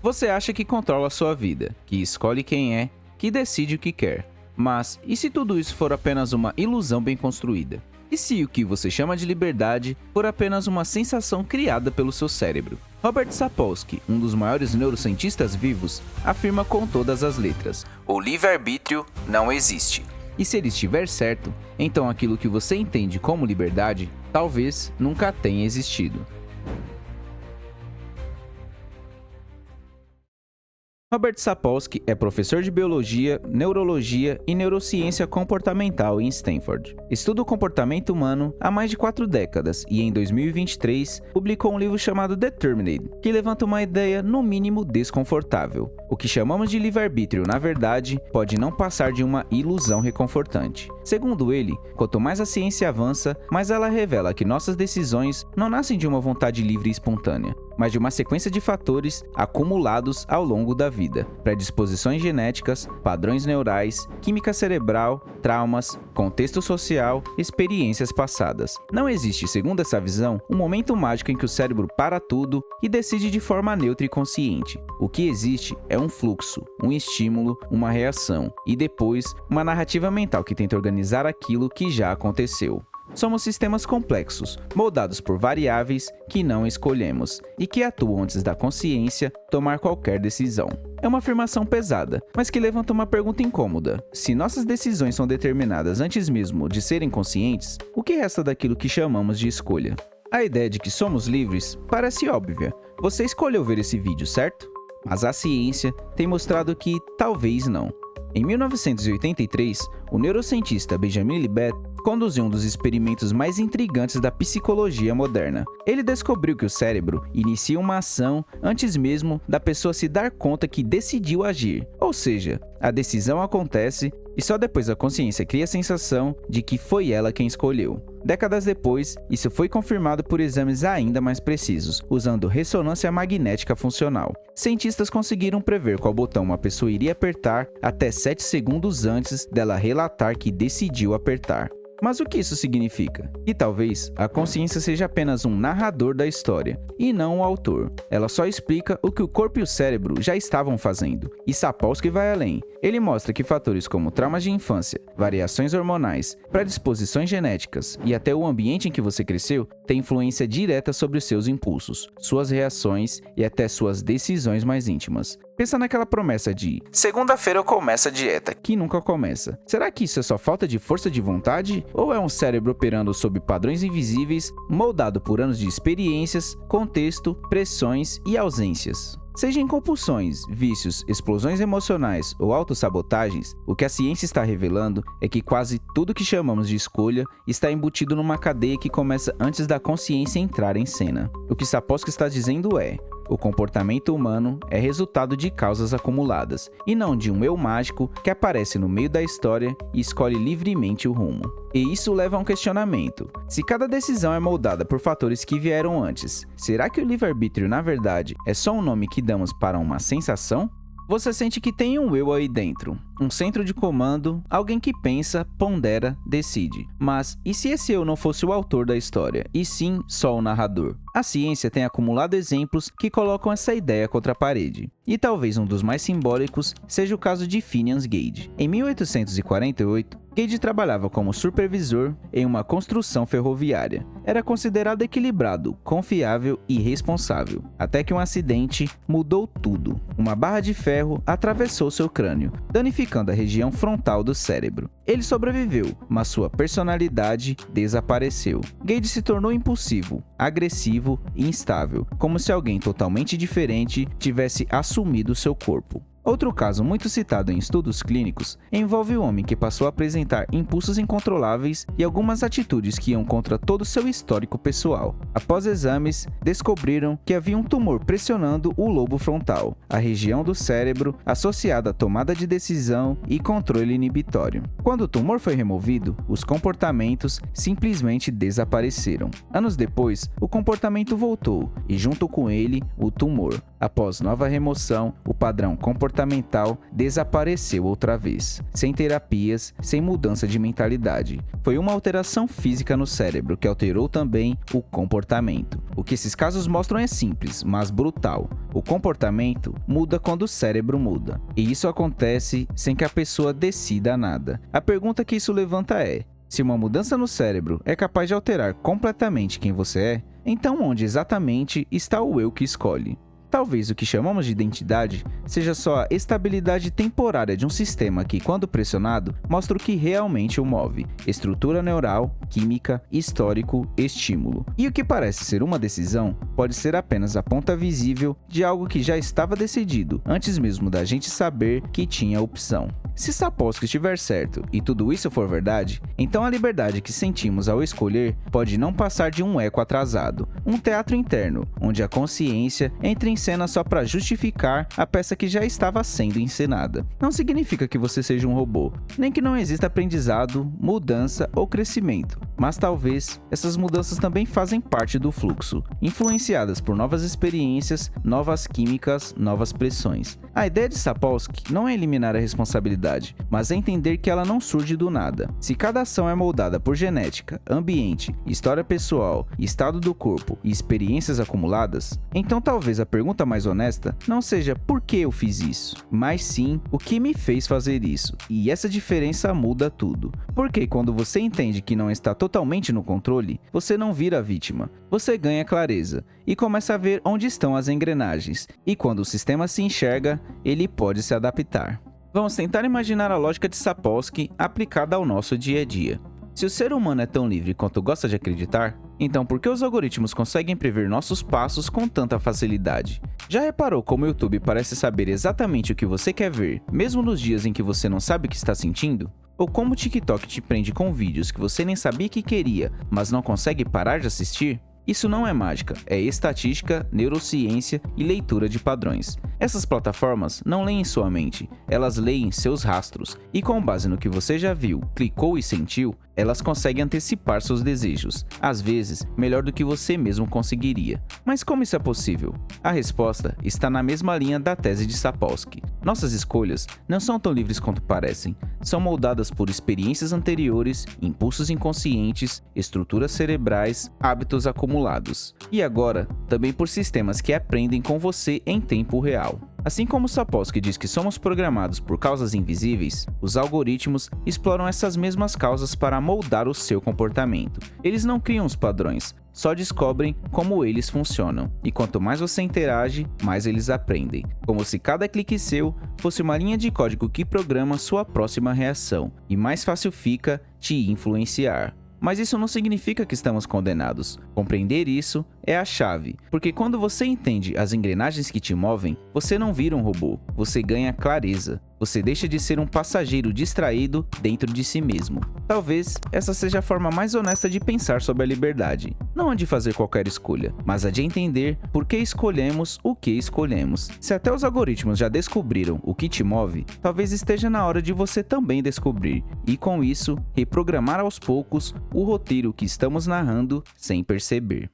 Você acha que controla a sua vida, que escolhe quem é, que decide o que quer. Mas e se tudo isso for apenas uma ilusão bem construída? E se o que você chama de liberdade for apenas uma sensação criada pelo seu cérebro? Robert Sapolsky, um dos maiores neurocientistas vivos, afirma com todas as letras: o livre-arbítrio não existe. E se ele estiver certo, então aquilo que você entende como liberdade talvez nunca tenha existido. Robert Sapolsky é professor de biologia, neurologia e neurociência comportamental em Stanford. Estuda o comportamento humano há mais de 4 décadas e em 2023 publicou um livro chamado Determined, que levanta uma ideia no mínimo desconfortável. O que chamamos de livre-arbítrio, na verdade, pode não passar de uma ilusão reconfortante. Segundo ele, quanto mais a ciência avança, mais ela revela que nossas decisões não nascem de uma vontade livre e espontânea, mas de uma sequência de fatores acumulados ao longo da vida: predisposições genéticas, padrões neurais, química cerebral, traumas, contexto social, experiências passadas. Não existe, segundo essa visão, um momento mágico em que o cérebro para tudo e decide de forma neutra e consciente. O que existe é um fluxo, um estímulo, uma reação e depois uma narrativa mental que tenta organizar aquilo que já aconteceu. Somos sistemas complexos, moldados por variáveis que não escolhemos e que atuam antes da consciência tomar qualquer decisão. É uma afirmação pesada, mas que levanta uma pergunta incômoda. Se nossas decisões são determinadas antes mesmo de serem conscientes, o que resta daquilo que chamamos de escolha? A ideia de que somos livres parece óbvia. Você escolheu ver esse vídeo, certo? Mas a ciência tem mostrado que talvez não. Em 1983, o neurocientista Benjamin Libet conduziu um dos experimentos mais intrigantes da psicologia moderna. Ele descobriu que o cérebro inicia uma ação antes mesmo da pessoa se dar conta que decidiu agir. Ou seja, a decisão acontece e só depois a consciência cria a sensação de que foi ela quem escolheu. Décadas depois, isso foi confirmado por exames ainda mais precisos, usando ressonância magnética funcional. Cientistas conseguiram prever qual botão uma pessoa iria apertar até 7 segundos antes dela relatar que decidiu apertar. Mas o que isso significa? Que talvez a consciência seja apenas um narrador da história, e não o autor. Ela só explica o que o corpo e o cérebro já estavam fazendo. E Sapolsky vai além. Ele mostra que fatores como traumas de infância, variações hormonais, predisposições genéticas e até o ambiente em que você cresceu têm influência direta sobre os seus impulsos, suas reações e até suas decisões mais íntimas. Pensa naquela promessa de segunda-feira eu começo a dieta, que nunca começa. Será que isso é só falta de força de vontade? Ou é um cérebro operando sob padrões invisíveis, moldado por anos de experiências, contexto, pressões e ausências? Seja em compulsões, vícios, explosões emocionais ou autossabotagens, o que a ciência está revelando é que quase tudo que chamamos de escolha está embutido numa cadeia que começa antes da consciência entrar em cena. O que Sapolsky está dizendo é: o comportamento humano é resultado de causas acumuladas, e não de um eu mágico que aparece no meio da história e escolhe livremente o rumo. E isso leva a um questionamento. Se cada decisão é moldada por fatores que vieram antes, será que o livre-arbítrio, na verdade, é só um nome que damos para uma sensação? Você sente que tem um eu aí dentro, um centro de comando, alguém que pensa, pondera, decide. Mas e se esse eu não fosse o autor da história, e sim só o narrador? A ciência tem acumulado exemplos que colocam essa ideia contra a parede. E talvez um dos mais simbólicos seja o caso de Phineas Gage. Em 1848, Gage trabalhava como supervisor em uma construção ferroviária. Era considerado equilibrado, confiável e responsável, até que um acidente mudou tudo. Uma barra de ferro atravessou seu crânio, danificando a região frontal do cérebro. Ele sobreviveu, mas sua personalidade desapareceu. Gage se tornou impulsivo, agressivo e instável, como se alguém totalmente diferente tivesse assumido seu corpo. Outro caso muito citado em estudos clínicos envolve o homem que passou a apresentar impulsos incontroláveis e algumas atitudes que iam contra todo o seu histórico pessoal. Após exames, descobriram que havia um tumor pressionando o lobo frontal, a região do cérebro associada à tomada de decisão e controle inibitório. Quando o tumor foi removido, os comportamentos simplesmente desapareceram. Anos depois, o comportamento voltou e junto com ele, o tumor. Após nova remoção, o padrão comportamental comportamental desapareceu outra vez, sem terapias, sem mudança de mentalidade. Foi uma alteração física no cérebro que alterou também o comportamento. O que esses casos mostram é simples, mas brutal. O comportamento muda quando o cérebro muda. E isso acontece sem que a pessoa decida nada. A pergunta que isso levanta é: se uma mudança no cérebro é capaz de alterar completamente quem você é, então onde exatamente está o eu que escolhe? Talvez o que chamamos de identidade seja só a estabilidade temporária de um sistema que, quando pressionado, mostra o que realmente o move: estrutura neural, química, histórico, estímulo. E o que parece ser uma decisão pode ser apenas a ponta visível de algo que já estava decidido, antes mesmo da gente saber que tinha opção. Se Sapolsky estiver certo e tudo isso for verdade, então a liberdade que sentimos ao escolher pode não passar de um eco atrasado, um teatro interno, onde a consciência entra em cena só para justificar a peça que já estava sendo encenada. Não significa que você seja um robô, nem que não exista aprendizado, mudança ou crescimento, mas talvez essas mudanças também fazem parte do fluxo, influenciadas por novas experiências, novas químicas, novas pressões. A ideia de Sapolsky não é eliminar a responsabilidade, mas é entender que ela não surge do nada. Se cada ação é moldada por genética, ambiente, história pessoal, estado do corpo e experiências acumuladas, então talvez a pergunta mais honesta não seja por que eu fiz isso, mas sim o que me fez fazer isso. E essa diferença muda tudo. Porque quando você entende que não está totalmente no controle, você não vira vítima. Você ganha clareza e começa a ver onde estão as engrenagens. E quando o sistema se enxerga, ele pode se adaptar. Vamos tentar imaginar a lógica de Sapolsky aplicada ao nosso dia a dia. Se o ser humano é tão livre quanto gosta de acreditar, então por que os algoritmos conseguem prever nossos passos com tanta facilidade? Já reparou como o YouTube parece saber exatamente o que você quer ver, mesmo nos dias em que você não sabe o que está sentindo? Ou como o TikTok te prende com vídeos que você nem sabia que queria, mas não consegue parar de assistir? Isso não é mágica, é estatística, neurociência e leitura de padrões. Essas plataformas não leem sua mente, elas leem seus rastros, e com base no que você já viu, clicou e sentiu, elas conseguem antecipar seus desejos, às vezes melhor do que você mesmo conseguiria. Mas como isso é possível? A resposta está na mesma linha da tese de Sapolsky. Nossas escolhas não são tão livres quanto parecem, são moldadas por experiências anteriores, impulsos inconscientes, estruturas cerebrais, hábitos acumulados. E agora, também por sistemas que aprendem com você em tempo real. Assim como Sapolsky diz que somos programados por causas invisíveis, os algoritmos exploram essas mesmas causas para moldar o seu comportamento. Eles não criam os padrões, só descobrem como eles funcionam. E quanto mais você interage, mais eles aprendem. Como se cada clique seu fosse uma linha de código que programa sua próxima reação, e mais fácil fica te influenciar. Mas isso não significa que estamos condenados. Compreender isso é a chave, porque quando você entende as engrenagens que te movem, você não vira um robô, você ganha clareza. Você deixa de ser um passageiro distraído dentro de si mesmo. Talvez essa seja a forma mais honesta de pensar sobre a liberdade. Não a de fazer qualquer escolha, mas a de entender por que escolhemos o que escolhemos. Se até os algoritmos já descobriram o que te move, talvez esteja na hora de você também descobrir, e com isso, reprogramar aos poucos o roteiro que estamos narrando sem perceber.